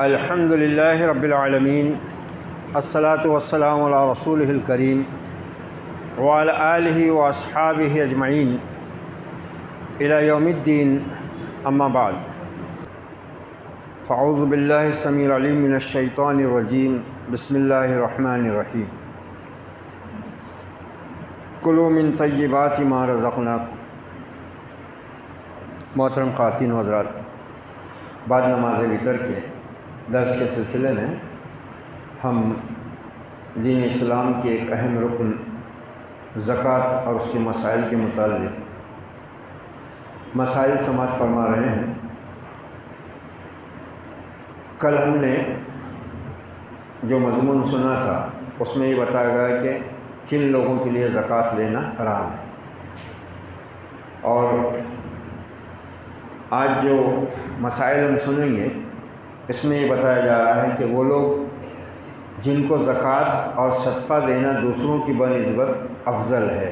الحمد للہ رب العالمین، الصلاۃ والسلام علی رسولہ الکریم وعلی آلہ واصحابہ اجمعین الی یوم الدین، اما بعد، فاعوذ باللہ السمیع العلیم من الشیطان الرجیم، بسم اللہ الرحمن الرحیم۔ کلوا من طیبات ما رزقناکم۔ محترم خواتین و حضرات، بعد نماز وتر کے درس کے سلسلے میں ہم دین اسلام کے ایک اہم رکن زکوٰۃ اور اس کے مسائل کے متعلق مسائل سماعت فرما رہے ہیں۔ کل ہم نے جو مضمون سنا تھا اس میں یہ بتایا گیا کہ کن لوگوں کے لیے زکوٰۃ لینا حرام ہے، اور آج جو مسائل ہم سنیں گے اس میں یہ بتایا جا رہا ہے کہ وہ لوگ جن کو زکوٰۃ اور صدقہ دینا دوسروں کی بنسبت افضل ہے۔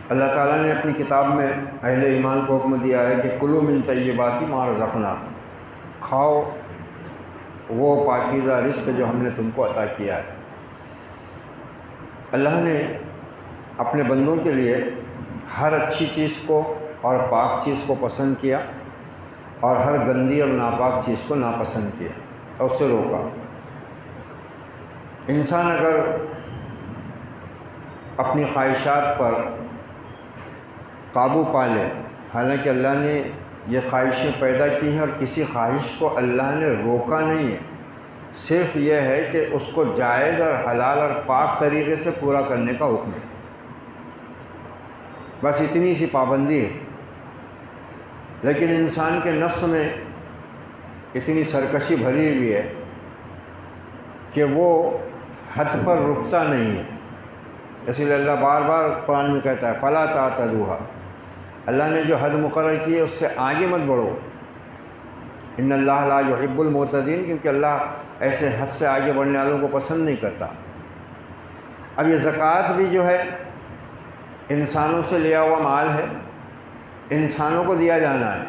اللہ تعالیٰ نے اپنی کتاب میں اہل ایمان کو حکم دیا ہے کہ کلوا من طیبات ما رزقناکم، کھاؤ وہ پاکیزہ رزق جو ہم نے تم کو عطا کیا ہے۔ اللہ نے اپنے بندوں کے لیے ہر اچھی چیز کو اور پاک چیز کو پسند کیا، اور ہر گندی اور ناپاک چیز کو ناپسند کیا اور اس سے روکا۔ انسان اگر اپنی خواہشات پر قابو پا لے، حالانکہ اللہ نے یہ خواہشیں پیدا کی ہیں اور کسی خواہش کو اللہ نے روکا نہیں ہے، صرف یہ ہے کہ اس کو جائز اور حلال اور پاک طریقے سے پورا کرنے کا حکم ہے، بس اتنی سی پابندی ہے۔ لیکن انسان کے نفس میں اتنی سرکشی بھری ہوئی ہے کہ وہ حد پر رکتا نہیں ہے، اسی لیے اللہ بار بار قرآن میں کہتا ہے فَلَا تَعْتَدُوهَا، اللہ نے جو حد مقرر کی ہے اس سے آگے مت بڑھو، ان اللہ لا يحب المعتدین، کیونکہ اللہ ایسے حد سے آگے بڑھنے والوں کو پسند نہیں کرتا۔ اب یہ زکوٰۃ بھی جو ہے انسانوں سے لیا ہوا مال ہے، انسانوں کو دیا جانا ہے،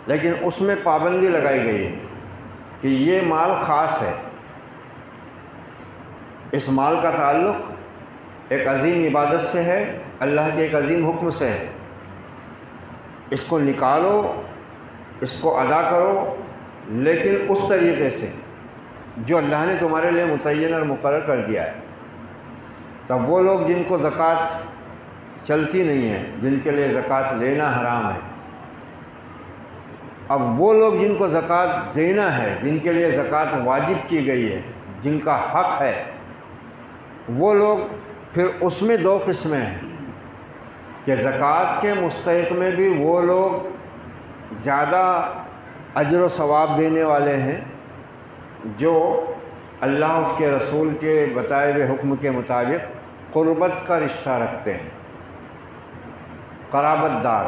لیکن اس میں پابندی لگائی گئی ہے کہ یہ مال خاص ہے، اس مال کا تعلق ایک عظیم عبادت سے ہے، اللہ کے ایک عظیم حکم سے ہے، اس کو نکالو، اس کو ادا کرو، لیکن اس طریقے سے جو اللہ نے تمہارے لیے متعین اور مقرر کر دیا ہے۔ تب وہ لوگ جن کو زکوٰۃ چلتی نہیں ہے، جن کے لیے زکوٰۃ لینا حرام ہے، اب وہ لوگ جن کو زکوٰۃ دینا ہے، جن کے لیے زکوٰۃ واجب کی گئی ہے، جن کا حق ہے، وہ لوگ پھر اس میں دو قسمیں ہیں کہ زکوٰۃ کے مستحق میں بھی وہ لوگ زیادہ اجر و ثواب دینے والے ہیں جو اللہ اس کے رسول کے بتائے ہوئے حکم کے مطابق قربت کا رشتہ رکھتے ہیں، قرابت دار،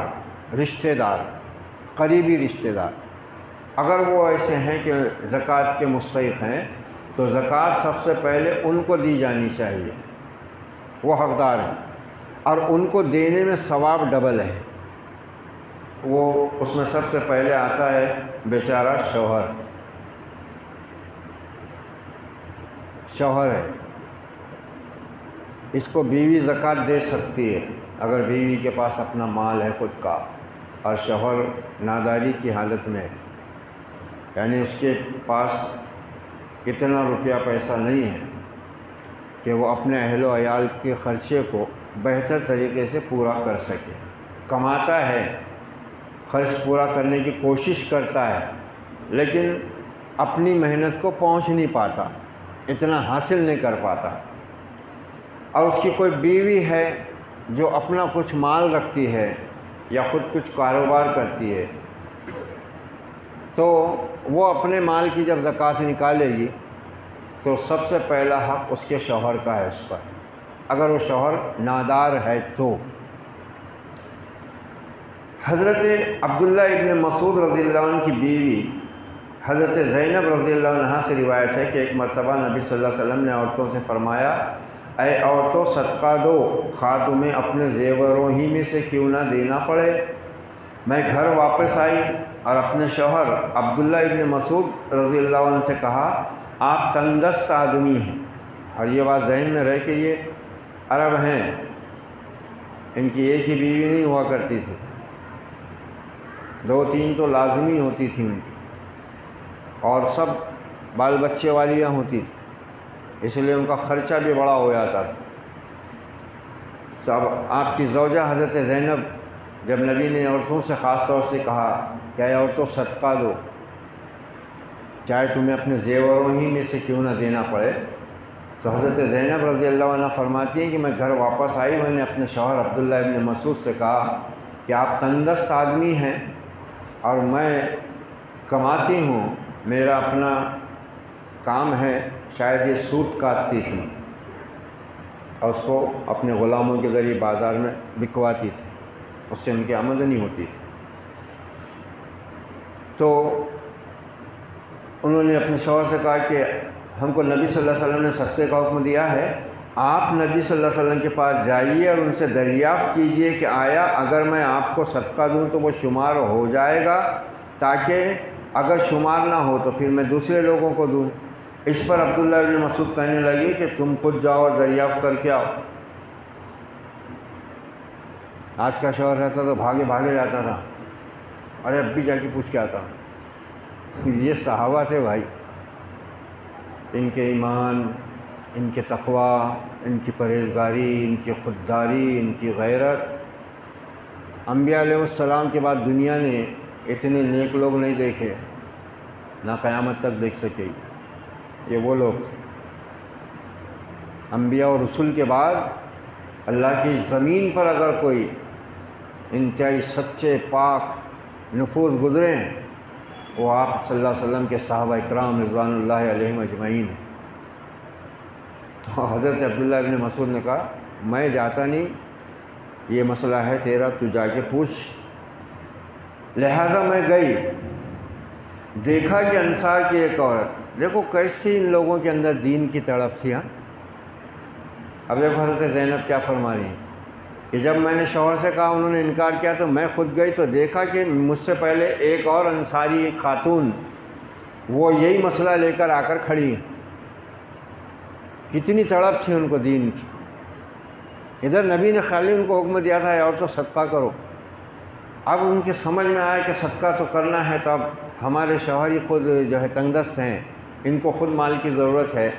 رشتہ دار، قریبی رشتہ دار۔ اگر وہ ایسے ہیں کہ زکوٰۃ کے مستحق ہیں تو زکوٰۃ سب سے پہلے ان کو دی جانی چاہیے، وہ حقدار ہیں، اور ان کو دینے میں ثواب ڈبل ہے۔ وہ اس میں سب سے پہلے آتا ہے بیچارہ شوہر ہے، اس کو بیوی زکوٰۃ دے سکتی ہے اگر بیوی کے پاس اپنا مال ہے خود کا، اور شوہر ناداری کی حالت میں ہے، یعنی اس کے پاس اتنا روپیہ پیسہ نہیں ہے کہ وہ اپنے اہل و عیال کے خرچے کو بہتر طریقے سے پورا کر سکے، کماتا ہے، خرچ پورا کرنے کی کوشش کرتا ہے، لیکن اپنی محنت کو پہنچ نہیں پاتا، اتنا حاصل نہیں کر پاتا، اور اس کی کوئی بیوی ہے جو اپنا کچھ مال رکھتی ہے یا خود کچھ کاروبار کرتی ہے، تو وہ اپنے مال کی جب زکوٰۃ نکالے گی تو سب سے پہلا حق اس کے شوہر کا ہے اس پر، اگر وہ شوہر نادار ہے تو۔ حضرت عبداللہ ابن مسعود رضی اللہ عنہ کی بیوی حضرت زینب رضی اللہ عنہ سے روایت ہے کہ ایک مرتبہ نبی صلی اللہ علیہ وسلم نے عورتوں سے فرمایا، اے عورتوں صدقہ دو، خواہ تمہیں اپنے زیوروں ہی میں سے کیوں نہ دینا پڑے۔ میں گھر واپس آئی اور اپنے شوہر عبداللہ ابن مسعود رضی اللہ عنہ سے کہا آپ تنگ دست آدمی ہیں، اور یہ بات ذہن میں رہے کہ یہ عرب ہیں، ان کی ایک ہی بیوی نہیں ہوا کرتی تھی، 2-3 تو لازمی ہوتی تھی ان کی، اور سب بال بچے والیاں ہوتی تھی، اس لیے ان کا خرچہ بھی بڑا ہو جاتا تھا۔ تو اب آپ کی زوجہ حضرت زینب جب نبی نے عورتوں سے خاص طور سے کہا کہ اے عورتوں صدقہ دو، چاہے تمہیں اپنے زیوروں ہی میں سے کیوں نہ دینا پڑے، تو حضرت زینب رضی اللہ عنہ فرماتی ہیں کہ میں گھر واپس آئی، میں نے اپنے شوہر عبداللہ ابن مسعود سے کہا کہ آپ تندرست آدمی ہیں اور میں کماتی ہوں، میرا اپنا کام ہے، شاید یہ سوٹ کاٹتی تھی اور اس کو اپنے غلاموں کے ذریعے بازار میں بکواتی تھی، اس سے ان کی آمدنی ہوتی تھی۔ تو انہوں نے اپنے شوہر سے کہا کہ ہم کو نبی صلی اللہ علیہ وسلم نے صدقے کا حکم دیا ہے، آپ نبی صلی اللہ علیہ وسلم کے پاس جائیے اور ان سے دریافت کیجئے کہ آیا اگر میں آپ کو صدقہ دوں تو وہ شمار ہو جائے گا، تاکہ اگر شمار نہ ہو تو پھر میں دوسرے لوگوں کو دوں۔ اس پر عبداللہ ابن مسعود کہنے لگے کہ تم خود جاؤ اور دریافت کر کے آؤ۔ آج کا شوہر رہتا تو بھاگے بھاگے جاتا تھا، ارے اب بھی جا کے پوچھ کے آتا ہوں۔ یہ صحابہ تھے بھائی، ان کے ایمان، ان کے تقوی، ان کی پرہیزگاری، ان کی خودداری، ان کی غیرت، انبیاء علیہ السلام کے بعد دنیا نے اتنے نیک لوگ نہیں دیکھے، نہ قیامت تک دیکھ سکے گی۔ یہ وہ لوگ تھے انبیاء اور رسول کے بعد اللہ کی زمین پر اگر کوئی انتہائی سچے پاک نفوس گزرے ہیں وہ آپ صلی اللہ علیہ وسلم کے صحابہ اکرام رضوان اللہ علیہم اجمعین ہیں۔ تو حضرت عبداللہ ابن مسعود نے کہا میں جاتا نہیں، یہ مسئلہ ہے تیرا، تو جا کے پوچھ۔ لہذا میں گئی، دیکھا کہ انصار کی ایک عورت، دیکھو کیسی ان لوگوں کے اندر دین کی تڑپ تھی۔ اب دیکھو حضرت زینب کیا فرما رہی ہیں کہ جب میں نے شوہر سے کہا انہوں نے انکار کیا تو میں خود گئی تو دیکھا کہ مجھ سے پہلے ایک اور انصاری خاتون وہ یہی مسئلہ لے کر آ کر کھڑی ہیں۔ کتنی تڑپ تھی ان کو دین کی۔ ادھر نبی نے خالی ان کو حکم دیا تھا اور تو صدقہ کرو، اب ان کی سمجھ میں آیا کہ صدقہ تو کرنا ہے، تو اب ہمارے شوہر ہی خود جو ہے تنگ دست ہیں، ان کو خود مال کی ضرورت ہے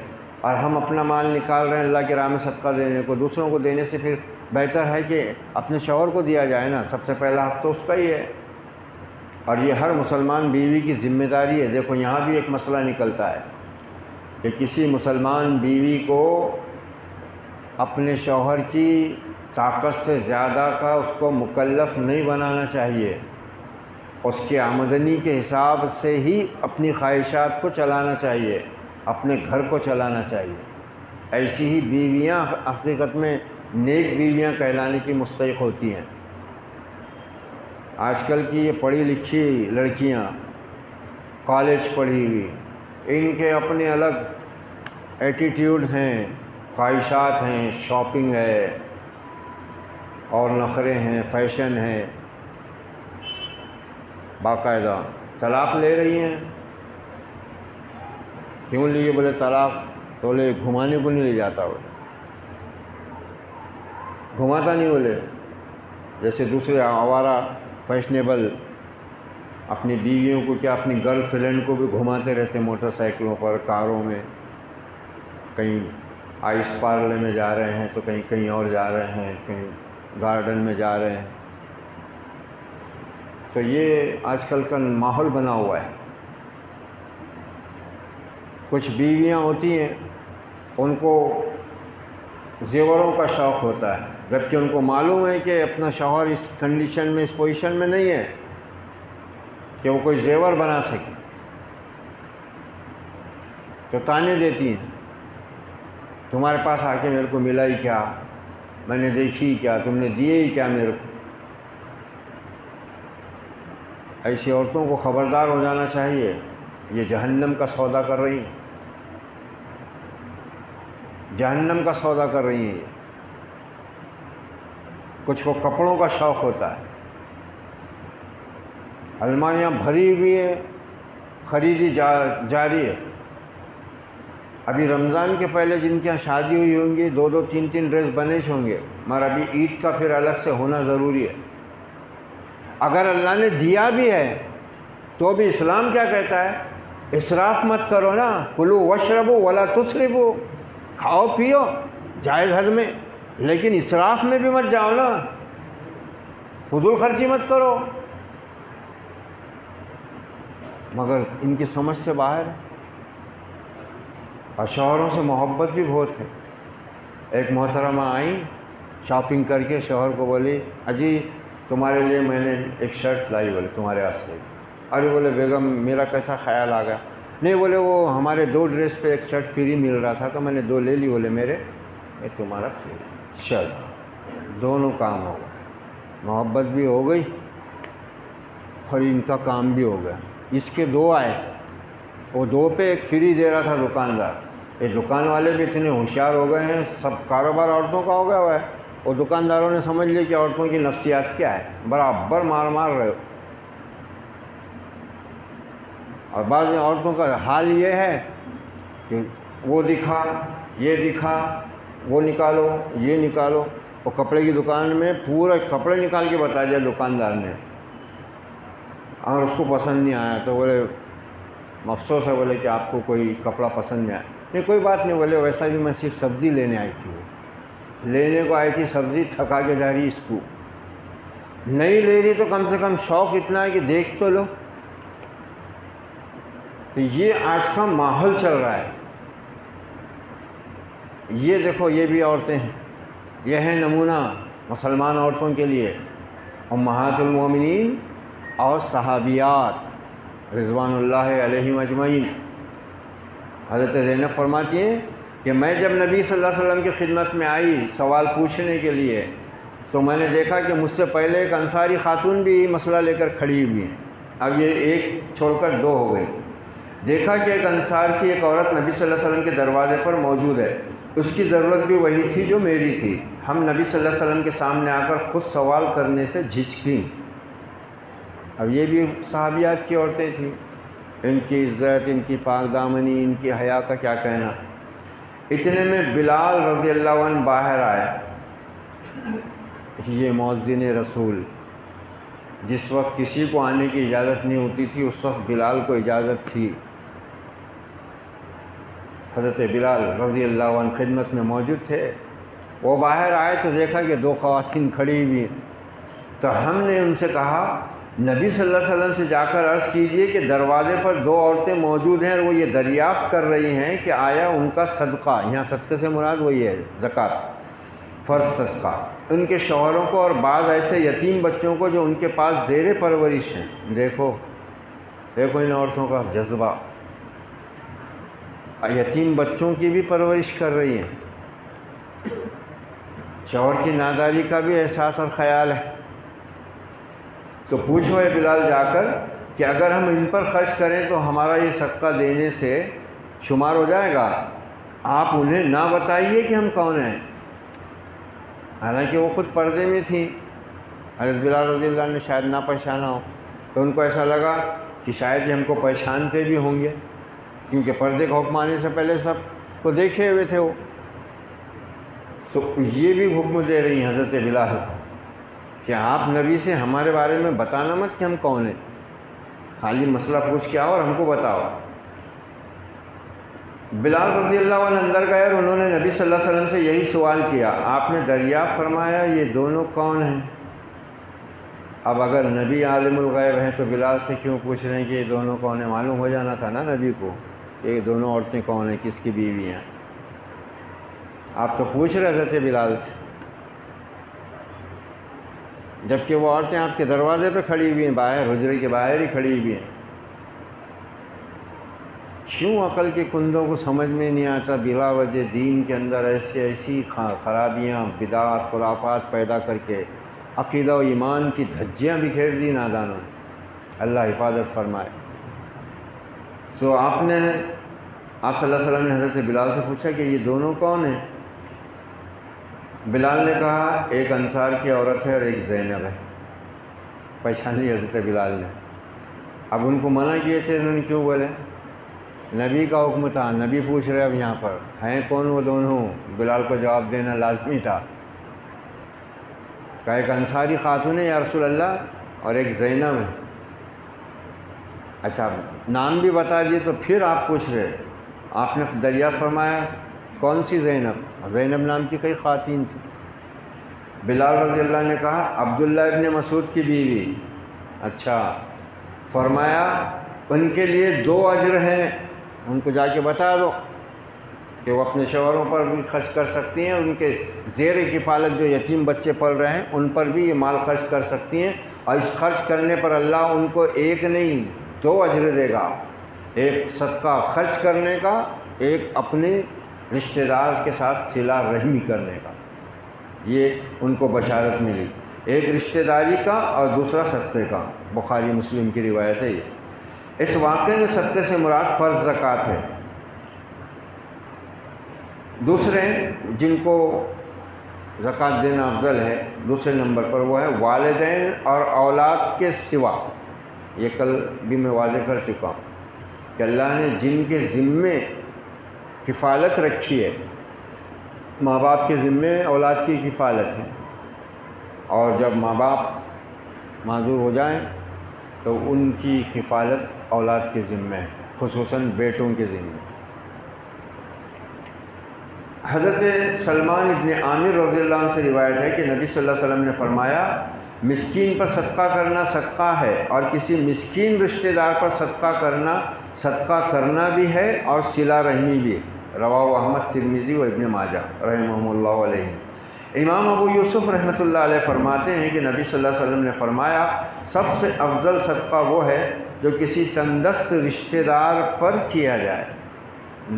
اور ہم اپنا مال نکال رہے ہیں اللہ کی راہ میں صدقہ دینے کو، دوسروں کو دینے سے پھر بہتر ہے کہ اپنے شوہر کو دیا جائے نا، سب سے پہلا حق تو اس کا ہی ہے، اور یہ ہر مسلمان بیوی کی ذمہ داری ہے۔ دیکھو یہاں بھی ایک مسئلہ نکلتا ہے کہ کسی مسلمان بیوی کو اپنے شوہر کی طاقت سے زیادہ کا اس کو مکلف نہیں بنانا چاہیے، اس کی آمدنی کے حساب سے ہی اپنی خواہشات کو چلانا چاہیے، اپنے گھر کو چلانا چاہیے۔ ایسی ہی بیویاں حقیقت میں نیک بیویاں کہلانے کی مستحق ہوتی ہیں۔ آج کل کی یہ پڑھی لکھی لڑکیاں، کالج پڑھی ہوئی، ان کے اپنے الگ ایٹیٹیوڈ ہیں، خواہشات ہیں، شاپنگ ہے اور نخرے ہیں، فیشن ہے، باقاعدہ طلاق لے رہی ہیں۔ کیوں لیے بولے طلاق؟ تو بولے گھمانے کو نہیں لے جاتا، وہ گھماتا نہیں، بولے جیسے دوسرے آوارہ فیشنیبل اپنی بیویوں کو کیا اپنی گرل فرینڈ کو بھی گھماتے رہتے موٹر سائیکلوں پر، کاروں میں، کہیں آئس پارلر میں جا رہے ہیں تو کہیں اور جا رہے ہیں، کہیں گارڈن میں جا رہے ہیں۔ تو یہ آج کل کا ماحول بنا ہوا ہے۔ کچھ بیویاں ہوتی ہیں ان کو زیوروں کا شوق ہوتا ہے، جبکہ ان کو معلوم ہے کہ اپنا شوہر اس کنڈیشن میں، اس پوزیشن میں نہیں ہے کہ وہ کوئی زیور بنا سکے، تو تانے دیتی ہیں تمہارے پاس آ کے میرے کو ملا ہی کیا، میں نے دیکھی کیا، تم نے دیے ہی کیا میرے کو۔ ایسی عورتوں کو خبردار ہو جانا چاہیے، یہ جہنم کا سودا کر رہی ہیں، جہنم کا سودا کر رہی ہیں۔ کچھ کو کپڑوں کا شوق ہوتا ہے، الماریاں بھری ہوئی ہیں، خریدی جاری ہے۔ ابھی رمضان کے پہلے جن کے یہاں شادی ہوئی ہوں گی 2 3 ڈریس بنے ہوں گے، مگر ابھی عید کا پھر الگ سے ہونا ضروری ہے۔ اگر اللہ نے دیا بھی ہے تو بھی اسلام کیا کہتا ہے؟ اسراف مت کرو نا، کلو وشربو ولا تسرفو، کھاؤ پیو جائز حد میں، لیکن اسراف میں بھی مت جاؤ نا، فضول خرچی مت کرو۔ مگر ان کی سمجھ سے باہر ہے، اور شوہروں سے محبت بھی بہت ہے۔ ایک محترمہ آئیں شاپنگ کر کے، شوہر کو بولی اجی تمہارے لیے میں نے ایک شرٹ لائی، بولے تمہارے واسطے۔ ارے بولے بیگم میرا کیسا خیال آ گیا؟ نہیں بولے وہ ہمارے 2 ڈریس پہ ایک شرٹ فری مل رہا تھا تو میں نے 2 لے لی، بولے میرے میں تمہارا فری۔ چلو دونوں کام ہو گئے، محبت بھی ہو گئی اور ان کا کام بھی ہو گیا۔ اس کے 2 آئے، وہ 2 پہ ایک فری دے رہا تھا دکاندار۔ یہ دکان والے بھی اتنے ہوشیار ہو گئے ہیں، سب کاروبار عورتوں کا ہو گیا ہوا ہے، اور دکانداروں نے سمجھ لیا کہ عورتوں کی نفسیات کیا ہے، برابر مار رہے ہو۔ اور بعض عورتوں کا حال یہ ہے کہ وہ دکھا، یہ دکھا، وہ نکالو، یہ نکالو۔ وہ کپڑے کی دکان میں پورا کپڑے نکال کے بتا دیا دکاندار نے، اور اس کو پسند نہیں آیا تو بولے افسوس ہے، بولے کہ آپ کو کوئی کپڑا پسند نہیں آیا۔ نہیں کوئی بات نہیں، بولے ویسا بھی میں صرف سبزی لینے آئی تھی، لینے کو آئی تھی سبزی، تھکا کے جا رہی، اس کو نہیں لے رہی تو کم سے کم شوق اتنا ہے کہ دیکھ تو لو۔ تو یہ آج کا ماحول چل رہا ہے۔ یہ دیکھو یہ بھی عورتیں ہیں، یہ ہے نمونہ مسلمان عورتوں کے لیے، امہات المومنین اور صحابیات رضوان اللہ علیہم اجمعین۔ حضرت زینب فرماتی ہیں کہ میں جب نبی صلی اللہ علیہ وسلم کی خدمت میں آئی سوال پوچھنے کے لیے تو میں نے دیکھا کہ مجھ سے پہلے ایک انصاری خاتون بھی مسئلہ لے کر کھڑی ہوئی ہیں، اب یہ ایک چھوڑ کر 2 ہو گئی۔ دیکھا کہ ایک انصار کی ایک عورت نبی صلی اللہ علیہ وسلم کے دروازے پر موجود ہے، اس کی ضرورت بھی وہی تھی جو میری تھی۔ ہم نبی صلی اللہ علیہ وسلم کے سامنے آ کر خود سوال کرنے سے جھجکیں۔ اب یہ بھی صحابیات کی عورتیں تھیں، ان کی عزت، ان کی پاک دامنی، ان کی حیا کا کیا کہنا۔ اتنے میں بلال رضی اللہ عنہ باہر آئے، یہ مؤذن رسول، جس وقت کسی کو آنے کی اجازت نہیں ہوتی تھی اس وقت بلال کو اجازت تھی۔ حضرت بلال رضی اللہ عنہ خدمت میں موجود تھے، وہ باہر آئے تو دیکھا کہ 2 خواتین کھڑی ہوئی ہیں، تو ہم نے ان سے کہا نبی صلی اللہ علیہ وسلم سے جا کر عرض کیجئے کہ دروازے پر 2 عورتیں موجود ہیں اور وہ یہ دریافت کر رہی ہیں کہ آیا ان کا صدقہ، یہاں صدقے سے مراد وہی ہے زکوٰۃ، فرض صدقہ، ان کے شوہروں کو اور بعض ایسے یتیم بچوں کو جو ان کے پاس زیر پرورش ہیں۔ دیکھو ان عورتوں کا جذبہ، یتیم بچوں کی بھی پرورش کر رہی ہیں، شوہر کی ناداری کا بھی احساس اور خیال ہے۔ تو پوچھو اے بلال جا کر کہ اگر ہم ان پر خرچ کریں تو ہمارا یہ صدقہ دینے سے شمار ہو جائے گا؟ آپ انہیں نہ بتائیے کہ ہم کون ہیں۔ حالانکہ وہ خود پردے میں تھیں، حضرت بلال رضی اللہ عنہ نے شاید نہ پہچانا ہو، تو ان کو ایسا لگا کہ شاید یہ ہم کو پہچانتے بھی ہوں گے، کیونکہ پردے کا حکم آنے سے پہلے سب کو دیکھے ہوئے تھے وہ۔ تو یہ بھی حکم دے رہی ہیں حضرت بلال کہ آپ نبی سے ہمارے بارے میں بتانا مت کہ ہم کون ہیں، خالی مسئلہ پوچھ کے آؤ اور ہم کو بتاؤ۔ بلال رضی اللہ عنہ اندر گئے اور انہوں نے نبی صلی اللہ علیہ وسلم سے یہی سوال کیا، آپ نے دریافت فرمایا یہ دونوں کون ہیں؟ اب اگر نبی عالم الغیب ہیں تو بلال سے کیوں پوچھ رہے ہیں کہ یہ دونوں کون ہیں؟ معلوم ہو جانا تھا نا نبی کو کہ یہ دونوں عورتیں کون ہیں، کس کی بیوی ہیں۔ آپ تو پوچھ رہے حضرت بلال سے، جبکہ وہ عورتیں آپ کے دروازے پہ کھڑی ہوئی ہیں، باہر حجرے کے باہر ہی کھڑی ہوئی ہیں۔ کیوں عقل کے کندوں کو سمجھ میں نہیں آتا بلا وجہ دین کے اندر ایسی خرابیاں، بدعات، خرافات پیدا کر کے عقیدہ و ایمان کی دھجیاں بکھیر دی نادانوں نے، اللہ حفاظت فرمائے۔ تو آپ صلی اللہ علیہ وسلم نے حضرت بلال سے پوچھا کہ یہ دونوں کون ہیں؟ بلال نے کہا ایک انصار کی عورت ہے اور ایک زینب ہے۔ پہچان لی حضرت بلال نے، اب ان کو منع کیے تھے، انہوں نے کیوں بولے؟ نبی کا حکم تھا، نبی پوچھ رہے اب یہاں پر ہیں کون وہ دونوں؟ بلال کو جواب دینا لازمی تھا۔ کہ ایک انصاری خاتون ہے یا رسول اللہ اور ایک زینب ہے۔ اچھا نام بھی بتا دیے تو پھر آپ پوچھ رہے، آپ نے دریافت فرمایا کون سی زینب؟ زینب نام کی کئی خواتین تھی۔ بلال رضی اللہ نے کہا عبداللہ ابن مسعود کی بیوی۔ اچھا، فرمایا ان کے لیے 2 اجر ہیں، ان کو جا کے بتا دو کہ وہ اپنے شوہروں پر بھی خرچ کر سکتی ہیں، ان کے زیر کفالت جو یتیم بچے پل رہے ہیں ان پر بھی یہ مال خرچ کر سکتی ہیں، اور اس خرچ کرنے پر اللہ ان کو 1 نہیں 2 اجر دے گا، ایک صدقہ خرچ کرنے کا، ایک اپنے رشتہ دار کے ساتھ صلہ رحمی کرنے کا۔ یہ ان کو بشارت ملی، ایک رشتہ داری کا اور دوسرا صدقے کا۔ بخاری مسلم کی روایت ہے یہ۔ اس واقعے میں صدقے سے مراد فرض زکوٰۃ ہے۔ دوسرے جن کو زکوٰۃ دینا افضل ہے دوسرے نمبر پر وہ ہے والدین اور اولاد کے سوا۔ یہ کل بھی میں واضح کر چکا ہوں کہ اللہ نے جن کے ذمے کفالت رکھی ہے، ماں باپ کے ذمے اولاد کی کفالت ہے، اور جب ماں باپ معذور ہو جائیں تو ان کی کفالت اولاد کے ذمے ہے، خصوصاً بیٹوں کے ذمے۔ حضرت سلمان ابن عامر رضی اللہ عنہ سے روایت ہے کہ نبی صلی اللہ علیہ وسلم نے فرمایا مسکین پر صدقہ کرنا صدقہ ہے، اور کسی مسکین رشتہ دار پر صدقہ کرنا بھی ہے اور صلہ رحمی بھی ہے۔ رواہ احمد، ترمذی و ابن ماجہ رحمہم اللہ علیہ۔ امام ابو یوسف رحمۃ اللہ علیہ فرماتے ہیں کہ نبی صلی اللہ علیہ وسلم نے فرمایا سب سے افضل صدقہ وہ ہے جو کسی تندرست رشتہ دار پر کیا جائے۔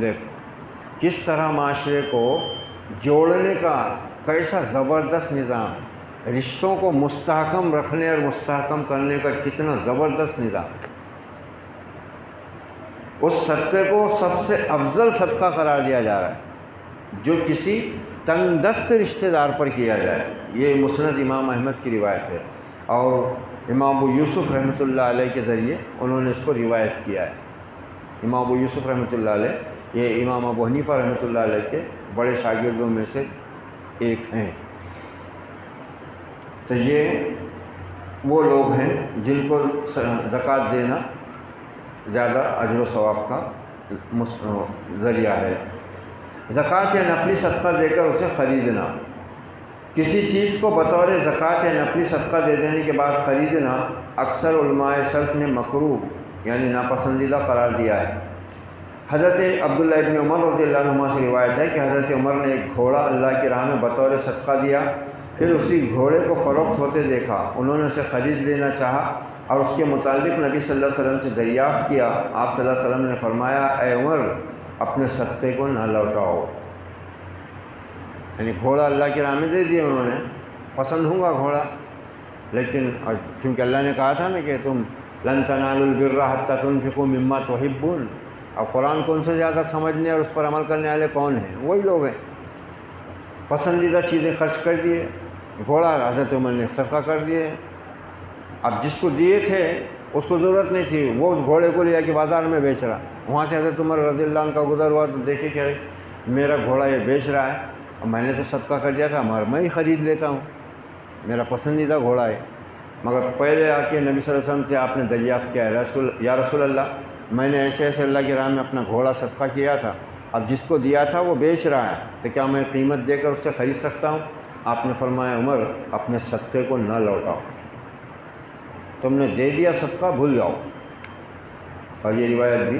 دیکھو کس طرح معاشرے کو جوڑنے کا کیسا زبردست نظام، رشتوں کو مستحکم رکھنے اور مستحکم کرنے کا کتنا زبردست نظام۔ اس صدقے کو سب سے افضل صدقہ قرار دیا جا رہا ہے جو کسی تنگ رشتہ دار پر کیا جائے۔ یہ مسند امام احمد کی روایت ہے، اور امام ابو یوسف رحمۃ اللہ علیہ کے ذریعے انہوں نے اس کو روایت کیا ہے۔ امام ابو یوسف رحمۃ اللہ علیہ یہ امام ابو حنیفہ رحمۃ اللہ علیہ کے بڑے شاگردوں میں سے ایک ہیں۔ تو یہ وہ لوگ ہیں جن کو زکوٰۃ دینا زیادہ اجر و ثواب کا ذریعہ ہے۔ زکوٰۃ یا نفلی صدقہ دے کر اسے خریدنا، کسی چیز کو بطور زکوٰۃ یا نفلی صدقہ دے دینے کے بعد خریدنا اکثر علماء سلف نے مکروہ یعنی ناپسندیدہ قرار دیا ہے۔ حضرت عبداللہ ابن عمر رضی اللہ عنہما سے روایت ہے کہ حضرت عمر نے ایک گھوڑا اللہ کی راہ میں بطور صدقہ دیا، پھر اسی گھوڑے کو فروخت ہوتے دیکھا، انہوں نے اسے خرید لینا چاہا اور اس کے متعلق نبی صلی اللہ علیہ وسلم سے دریافت کیا۔ آپ صلی اللہ علیہ وسلم نے فرمایا اے عمر اپنے صدقے کو نہ لوٹاؤ۔ یعنی گھوڑا اللہ کی راہ میں دے دیا انہوں نے، پسند ہوں گا گھوڑا، لیکن چونکہ اللہ نے کہا تھا نا کہ تم لن تنالوا البر حتی تنفقوا مما تحبون، اب قرآن کو ان سے زیادہ سمجھنے اور اس پر عمل کرنے والے کون ہیں؟ وہی لوگ ہیں۔ پسندیدہ چیزیں خرچ کر دیے، گھوڑا حضرت عمر نے صدقہ کر دیے۔ اب جس کو دیے تھے اس کو ضرورت نہیں تھی، وہ اس گھوڑے کو لے جا کے بازار میں بیچ رہا، وہاں سے حضرت عمر رضی اللہ عنہ کا گزر ہوا تو دیکھے کہ میرا گھوڑا یہ بیچ رہا ہے، اور میں نے تو صدقہ کر دیا تھا، مگر میں ہی خرید لیتا ہوں، میرا پسندیدہ گھوڑا ہے۔ مگر پہلے آ کے نبی صلی اللہ علیہ وسلم سے آپ نے دریافت کیا یا رسول اللہ میں نے ایسے ایسے اللہ کی راہ میں اپنا گھوڑا صدقہ کیا تھا، اب جس کو دیا تھا وہ بیچ رہا ہے، تو کیا میں قیمت دے کر اس سے خرید سکتا ہوں؟ آپ نے فرمایا عمر اپنے صدقے کو نہ لوٹاؤ، تم نے دے دیا صدقہ بھول جاؤ۔ اور یہ روایت بھی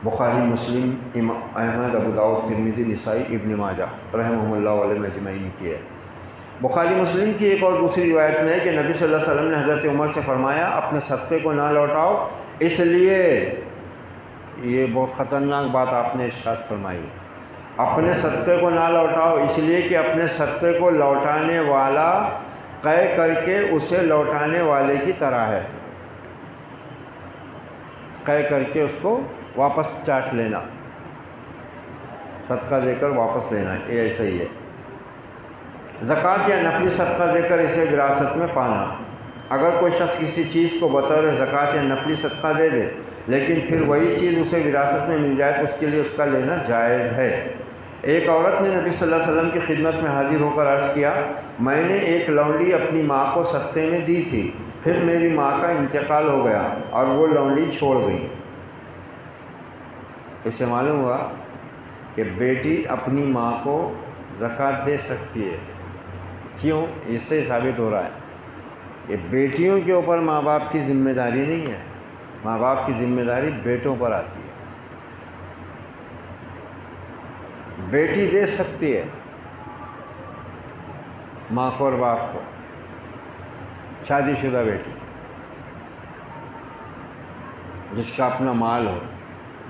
بخاری، مسلم، امام احمد، ابو داؤد، ترمذی، نسائی، ابن ماجہ رحمہ اللہ علیہ مجمعین کی ہے۔ بخاری مسلم کی ایک اور دوسری روایت میں ہے کہ نبی صلی اللہ علیہ وسلم نے حضرت عمر سے فرمایا اپنے صدقے کو نہ لوٹاؤ، اس لیے یہ بہت خطرناک بات آپ نے ارشاد فرمائی، اپنے صدقے کو نہ لوٹاؤ اس لیے کہ اپنے صدقے کو لوٹانے والا قے کر کے اسے لوٹانے والے کی طرح ہے۔ قے کر کے اس کو واپس چاٹ لینا، صدقہ دے کر واپس لینا، یہ ایسا ہی ہے۔ زکوٰۃ یا نفلی صدقہ دے کر اسے وراثت میں پانا، اگر کوئی شخص کسی چیز کو بطور زکوٰۃ یا نفلی صدقہ دے دے لیکن پھر وہی چیز اسے وراثت میں مل جائے تو اس کے لیے اس کا لینا جائز ہے۔ ایک عورت نے نبی صلی اللہ علیہ وسلم کی خدمت میں حاضر ہو کر عرض کیا، میں نے ایک لونڈی اپنی ماں کو صدقے میں دی تھی، پھر میری ماں کا انتقال ہو گیا اور وہ لونڈی چھوڑ گئی۔ اس سے معلوم ہوا کہ بیٹی اپنی ماں کو زکوٰۃ دے سکتی ہے۔ کیوں؟ اس سے ثابت ہو رہا ہے کہ بیٹیوں کے اوپر ماں باپ کی ذمہ داری نہیں ہے، ماں باپ کی ذمہ داری بیٹوں پر آتی ہے۔ بیٹی دے سکتی ہے ماں کو اور باپ کو، شادی شدہ بیٹی جس کا اپنا مال ہو،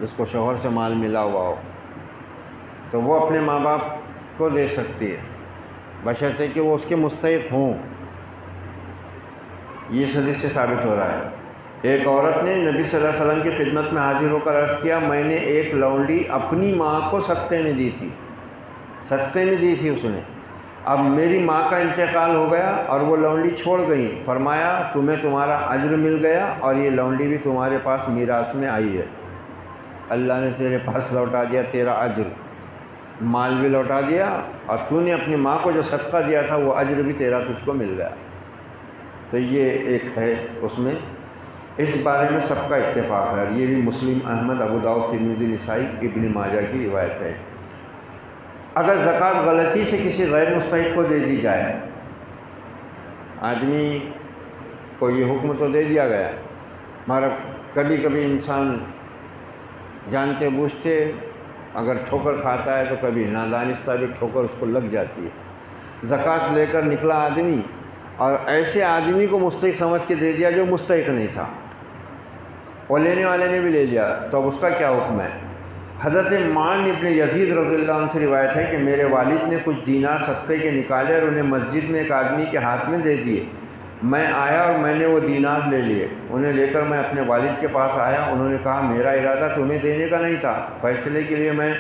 جس کو شوہر سے مال ملا ہوا ہو، تو وہ اپنے ماں باپ کو دے سکتی ہے بشرطے کہ وہ اس کے مستحق ہوں۔ یہ حدیث سے ثابت ہو رہا ہے۔ ایک عورت نے نبی صلی اللہ علیہ وسلم کی خدمت میں حاضر ہو کر عرض کیا، میں نے ایک لونڈی اپنی ماں کو صدقے میں دی تھی اس نے، اب میری ماں کا انتقال ہو گیا اور وہ لونڈی چھوڑ گئی، فرمایا تمہیں تمہارا اجر مل گیا اور یہ لونڈی بھی تمہارے پاس میراث میں آئی ہے۔ اللہ نے تیرے پاس لوٹا دیا تیرا اجر، مال بھی لوٹا دیا، اور تو نے اپنی ماں کو جو صدقہ دیا تھا وہ اجر بھی تیرا تجھ کو مل گیا۔ تو یہ ایک ہے، اس میں اس بارے میں سب کا اتفاق ہے۔ یہ بھی مسلم، احمد، ابو داؤد، ترمذی، نسائی، ابن ماجہ کی روایت ہے۔ اگر زکوٰۃ غلطی سے کسی غیر مستحق کو دے دی جائے، آدمی کو یہ حکم تو دے دیا گیا، مگر کبھی کبھی انسان جانتے بوجھتے اگر ٹھوکر کھاتا ہے تو کبھی نادانستہ بھی ٹھوکر اس کو لگ جاتی ہے۔ زکوٰۃ لے کر نکلا آدمی اور ایسے آدمی کو مستحق سمجھ کے دے دیا جو مستحق نہیں تھا، اور لینے والے نے بھی لے لیا، تو اب اس کا کیا حکم ہے؟ حضرت معن ابن یزید رضی اللہ عنہ سے روایت ہے کہ میرے والد نے کچھ دینار صدقے کے نکالے اور انہیں مسجد میں ایک آدمی کے ہاتھ میں دے دیے۔ میں آیا اور میں نے وہ دینار لے لیے، انہیں لے کر میں اپنے والد کے پاس آیا۔ انہوں نے کہا میرا ارادہ تمہیں دینے کا نہیں تھا۔ فیصلے کے لیے میں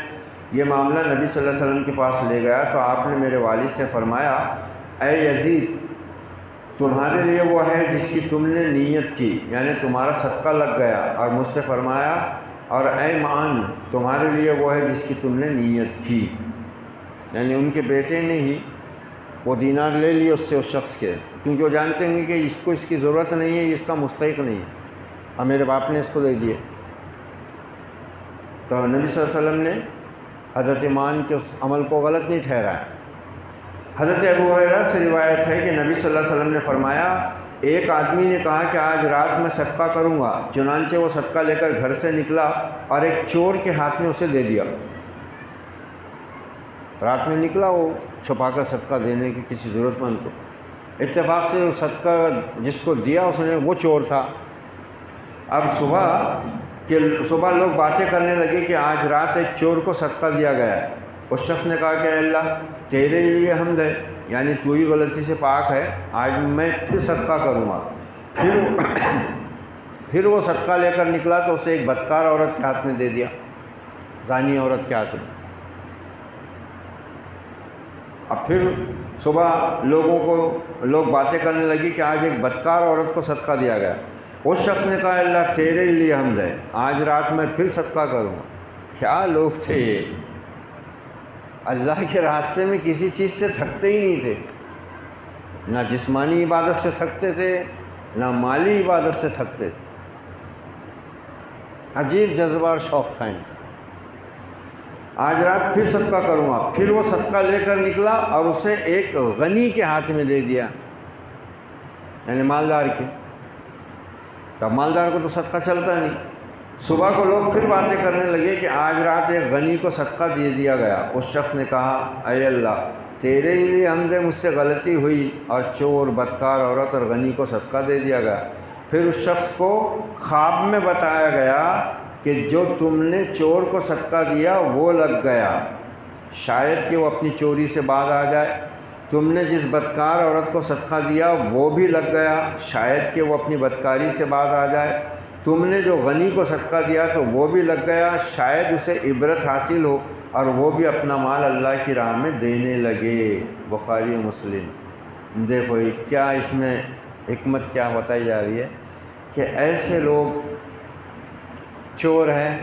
یہ معاملہ نبی صلی اللہ علیہ وسلم کے پاس لے گیا تو آپ نے میرے والد سے فرمایا، اے یزید، تمہارے لیے وہ ہے جس کی تم نے نیت کی، یعنی تمہارا صدقہ لگ گیا، اور مجھ سے فرمایا، اور اے معن، تمہارے لیے وہ ہے جس کی تم نے نیت کی، یعنی ان کے بیٹے نے ہی وہ دینار لے لیے اس سے، اس شخص کے، کیونکہ وہ جانتے ہیں کہ اس کو اس کی ضرورت نہیں ہے، اس کا مستحق نہیں ہے، اور میرے باپ نے اس کو دے دیے۔ تو نبی صلی اللہ علیہ وسلم نے حضرت معن کے اس عمل کو غلط نہیں ٹھہرایا۔ حضرت ابو ہریرہ سے روایت ہے کہ نبی صلی اللہ علیہ وسلم نے فرمایا، ایک آدمی نے کہا کہ آج رات میں صدقہ کروں گا، چنانچہ وہ صدقہ لے کر گھر سے نکلا اور ایک چور کے ہاتھ میں اسے دے دیا۔ رات میں نکلا وہ چھپا کر صدقہ دینے کی کسی ضرورت مند کو، اتفاق سے وہ صدقہ جس کو دیا اس نے وہ چور تھا۔ اب صبح لوگ باتیں کرنے لگے کہ آج رات ایک چور کو صدقہ دیا گیا ہے۔ اس شخص نے کہا کہ اے اللہ، تیرے لیے حمد ہے، یعنی تو ہی غلطی سے پاک ہے، آج میں پھر صدقہ کروں گا۔ پھر وہ صدقہ لے کر نکلا تو اسے ایک بدکار عورت کے ہاتھ میں دے دیا، زانی عورت کے ہاتھ میں۔ اب پھر صبح لوگ باتیں کرنے لگی کہ آج ایک بدکار عورت کو صدقہ دیا گیا۔ اس شخص نے کہا اللہ تیرے ہی لیے حمد ہے، آج رات میں پھر صدقہ کروں گا۔ کیا لوگ تھے یہ، اللہ کے راستے میں کسی چیز سے تھکتے ہی نہیں تھے، نہ جسمانی عبادت سے تھکتے تھے نہ مالی عبادت سے تھکتے تھے۔ عجیب جذبہ اور شوق تھا ان کا۔ آج رات پھر صدقہ کروں گا۔ پھر وہ صدقہ لے کر نکلا اور اسے ایک غنی کے ہاتھ میں دے دیا، یعنی مالدار کے۔ تب مالدار کو تو صدقہ چلتا نہیں۔ صبح کو لوگ پھر باتیں کرنے لگے کہ آج رات ایک غنی کو صدقہ دے دیا گیا۔ اس شخص نے کہا اے اللہ، تیرے ہی لیے حمد ہے، مجھ سے غلطی ہوئی اور چور، بدکار عورت اور غنی کو صدقہ دے دیا گیا۔ پھر اس شخص کو خواب میں بتایا گیا کہ جو تم نے چور کو صدقہ دیا وہ لگ گیا، شاید کہ وہ اپنی چوری سے باز آ جائے۔ تم نے جس بدکار عورت کو صدقہ دیا وہ بھی لگ گیا، شاید کہ وہ اپنی بدکاری سے باز آ جائے۔ تم نے جو غنی کو صدقہ دیا تو وہ بھی لگ گیا، شاید اسے عبرت حاصل ہو اور وہ بھی اپنا مال اللہ کی راہ میں دینے لگے۔ بخاری و مسلم۔ دیکھو یہ کیا اس میں حکمت کیا بتائی جا رہی ہے کہ ایسے لوگ، چور ہے،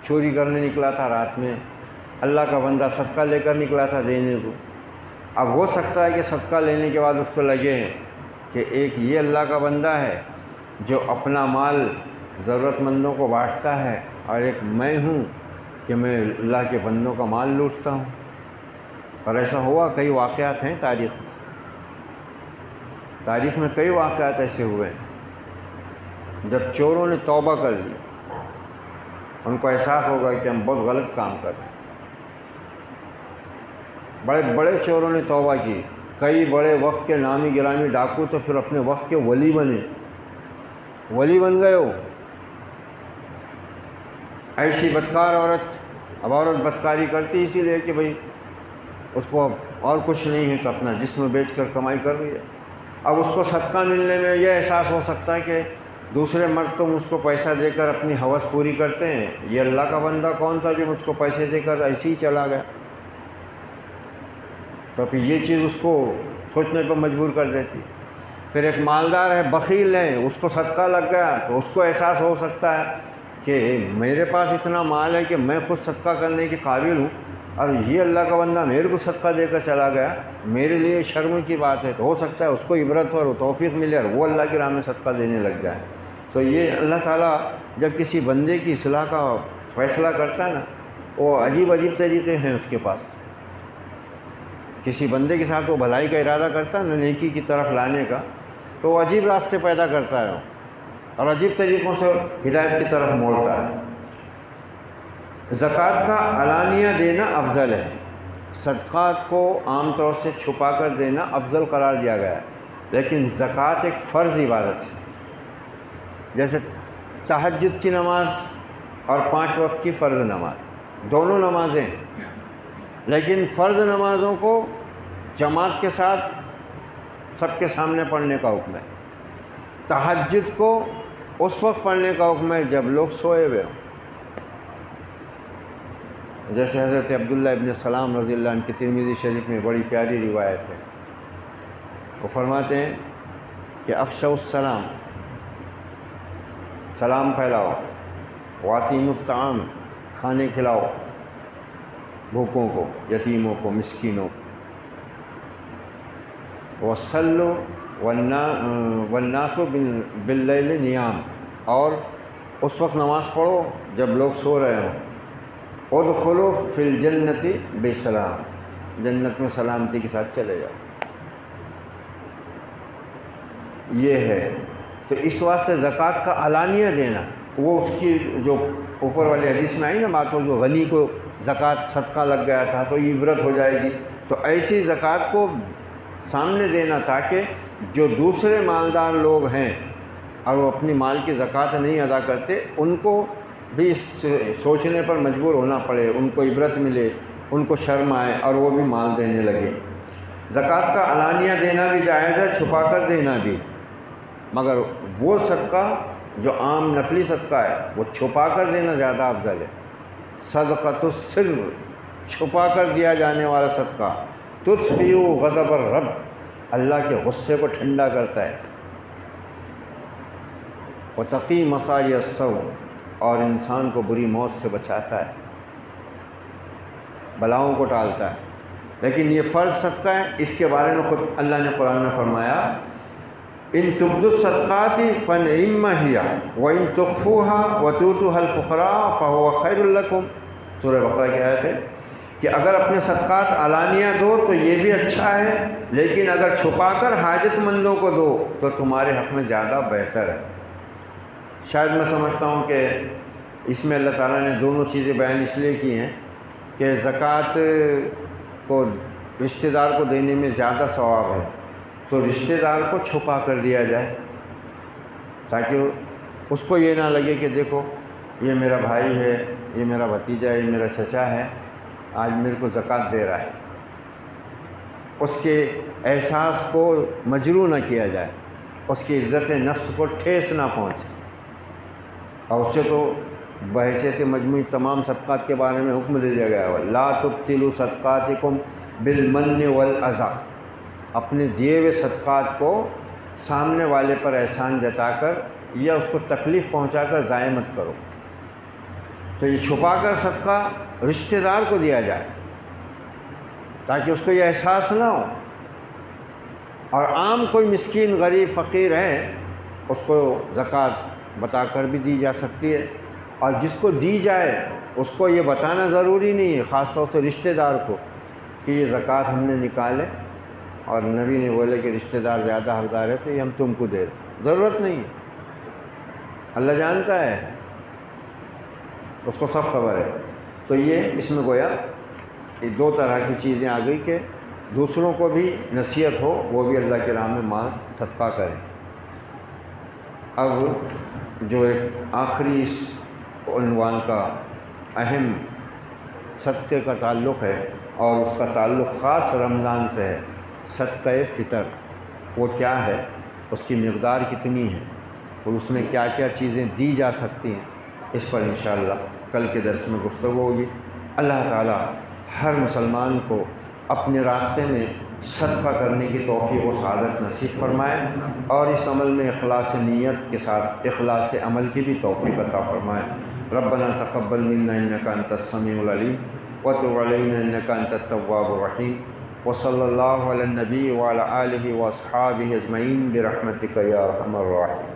چوری کرنے نکلا تھا رات میں، اللہ کا بندہ صدقہ لے کر نکلا تھا دینے کو، اب ہو سکتا ہے کہ صدقہ لینے کے بعد اس کو لگے کہ ایک یہ اللہ کا بندہ ہے جو اپنا مال ضرورت مندوں کو بانٹتا ہے، اور ایک میں ہوں کہ میں اللہ کے بندوں کا مال لوٹتا ہوں۔ اور ایسا ہوا، کئی واقعات ہیں تاریخ میں کئی واقعات ایسے ہوئے ہیں جب چوروں نے توبہ کر لی، ان کو احساس ہوگا کہ ہم بہت غلط کام کر رہے ہیں۔ بڑے بڑے چوروں نے توبہ کی، کئی بڑے وقت کے نامی گرامی ڈاکو تو پھر اپنے وقت کے ولی بن گئے ہو۔ ایسی بدکار عورت، اب عورت بدکاری کرتی اسی لیے کہ بھئی اس کو اور کچھ نہیں ہے تو اپنا جسم بیچ کر کمائی کر رہی ہے۔ اب اس کو صدقہ ملنے میں یہ احساس ہو سکتا ہے کہ دوسرے مرد تم اس کو پیسہ دے کر اپنی ہوس پوری کرتے ہیں، یہ اللہ کا بندہ کون تھا جو مجھ کو پیسے دے کر ایسے ہی چلا گیا؟ تو پھر یہ چیز اس کو سوچنے پر مجبور کر دیتی۔ پھر ایک مالدار ہے، بخیل ہے، اس کو صدقہ لگ گیا تو اس کو احساس ہو سکتا ہے کہ میرے پاس اتنا مال ہے کہ میں خود صدقہ کرنے کے قابل ہوں، اور یہ اللہ کا بندہ میرے کو صدقہ دے کر چلا گیا، میرے لیے شرم کی بات ہے۔ تو ہو سکتا ہے اس کو عبرت اور توفیق ملے اور وہ اللہ کی راہ میں صدقہ دینے لگ جائے۔ تو یہ اللہ تعالیٰ جب کسی بندے کی اصلاح کا فیصلہ کرتا ہے نا، وہ عجیب طریقے ہیں اس کے پاس۔ کسی بندے کے ساتھ وہ بھلائی کا ارادہ کرتا ہے نا، نیکی کی طرف لانے کا، تو وہ عجیب راستے پیدا کرتا ہے اور عجیب طریقوں سے ہدایت کی طرف موڑتا ہے۔ زکوٰۃ کا علانیہ دینا افضل ہے، صدقات کو عام طور سے چھپا کر دینا افضل قرار دیا گیا ہے، لیکن زکوٰۃ ایک فرض عبادت ہے، جیسے تہجد کی نماز اور 5 وقت کی فرض نماز، دونوں نمازیں، لیکن فرض نمازوں کو جماعت کے ساتھ سب کے سامنے پڑھنے کا حکم ہے، تہجد کو اس وقت پڑھنے کا حکم ہے جب لوگ سوئے ہوئے ہوں۔ جیسے حضرت عبداللہ ابن سلام رضی اللہ عنہ کی ترمذی شریف میں بڑی پیاری روایت ہے، وہ فرماتے ہیں کہ افشوا السلام، سلام پھیلاؤ، واطعموا الطعام، کھانے کھلاؤ بھوکوں کو، یتیموں کو، مسکینوں کو، وصلوا والناس باللیل نیام، اور اس وقت نماز پڑھو جب لوگ سو رہے ہوں، ادخلوا فی الجنت بسلام، جنت میں سلامتی کے ساتھ چلے جاؤ۔ یہ ہے تو اس واسطے زکوٰۃ کا علانیہ دینا، وہ اس کی جو اوپر والی حدیث میں آئی نا بات، ہو جو غنی کو زکوٰۃ صدقہ لگ گیا تھا تو یہ عبرت ہو جائے گی، تو ایسی زکوٰۃ کو سامنے دینا تاکہ جو دوسرے مالدار لوگ ہیں اور وہ اپنی مال کی زکوٰۃ نہیں ادا کرتے، ان کو بھی سوچنے پر مجبور ہونا پڑے، ان کو عبرت ملے، ان کو شرم آئے اور وہ بھی مال دینے لگے۔ زکوٰۃ کا علانیہ دینا بھی جائز ہے، چھپا کر دینا بھی، مگر وہ صدقہ جو عام نفلی صدقہ ہے وہ چھپا کر دینا زیادہ افضل ہے۔ صدقۃ السر، چھپا کر دیا جانے والا صدقہ، تطفئ غضب الرب، اللہ کے غصے کو ٹھنڈا کرتا ہے، وتقی مصائر السوء، اور انسان کو بری موت سے بچاتا ہے، بلاؤں کو ٹالتا ہے۔ لیکن یہ فرض صدقہ ہے، اس کے بارے میں خود اللہ نے قرآن میں فرمایا، ان تبدوا الصدقات فنعم ہی وان تخفوها وتؤتوها الفقراء فهو خیر لکم، سورہ بقرہ کی آیت ہے کہ اگر اپنے صدقات علانیہ دو تو یہ بھی اچھا ہے، لیکن اگر چھپا کر حاجت مندوں کو دو تو تمہارے حق میں زیادہ بہتر ہے۔ شاید میں سمجھتا ہوں کہ اس میں اللہ تعالیٰ نے دونوں چیزیں بیان اس لیے کی ہیں کہ زکوٰۃ کو رشتہ دار کو دینے میں زیادہ ثواب ہے، تو رشتہ دار کو چھپا کر دیا جائے تاکہ اس کو یہ نہ لگے کہ دیکھو یہ میرا بھائی ہے، یہ میرا بھتیجا ہے، یہ میرا چچا ہے، آج میرے کو زکوٰۃ دے رہا ہے، اس کے احساس کو مجروح نہ کیا جائے، اس کی عزت نفس کو ٹھیس نہ پہنچے۔ اور اس سے تو بحیثیت مجموعی تمام صدقات کے بارے میں حکم دے دیا گیا ہے، لا تبطلوا صدقاتکم بالمن والاذی، اپنے دیے ہوئے صدقات کو سامنے والے پر احسان جتا کر یا اس کو تکلیف پہنچا کر ضائع مت کرو۔ تو یہ چھپا کر صدقہ رشتہ دار کو دیا جائے تاکہ اس کو یہ احساس نہ ہو، اور عام کوئی مسکین غریب فقیر ہے اس کو زکوٰۃ بتا کر بھی دی جا سکتی ہے، اور جس کو دی جائے اس کو یہ بتانا ضروری نہیں ہے، خاص طور سے رشتہ دار کو، کہ یہ زکوٰۃ ہم نے نکالے اور نبی نے بولے کہ رشتہ دار زیادہ حقدار ہے تو یہ ہم تم کو دے رہے، ضرورت نہیں ہے۔ اللہ جانتا ہے، اس کو سب خبر ہے۔ تو یہ اس میں گویا یہ دو طرح کی چیزیں آ گئی کہ دوسروں کو بھی نصیحت ہو، وہ بھی اللہ کے راہ میں مال صدقہ کریں۔ اب جو ایک آخری اس عنوان کا اہم صدقے کا تعلق ہے اور اس کا تعلق خاص رمضان سے ہے، صدقہ فطر، وہ کیا ہے، اس کی مقدار کتنی ہے اور اس میں کیا کیا چیزیں دی جا سکتی ہیں، اس پر انشاءاللہ کل کے درس میں گفتگو ہوگی۔ اللہ تعالی ہر مسلمان کو اپنے راستے میں صدقہ کرنے کی توفیق و سعادت نصیب فرمائے، اور اس عمل میں اخلاص نیت کے ساتھ اخلاص عمل کی بھی توفیق عطا فرمائے۔ ربنا تقبل منا انک انت السمیع العلیم وتب علینا انک انت التواب الرحیم، وصلی اللہ علی النبی وعلی آلہ واصحابہ اجمعین برحمتک یا ارحم الراحمین۔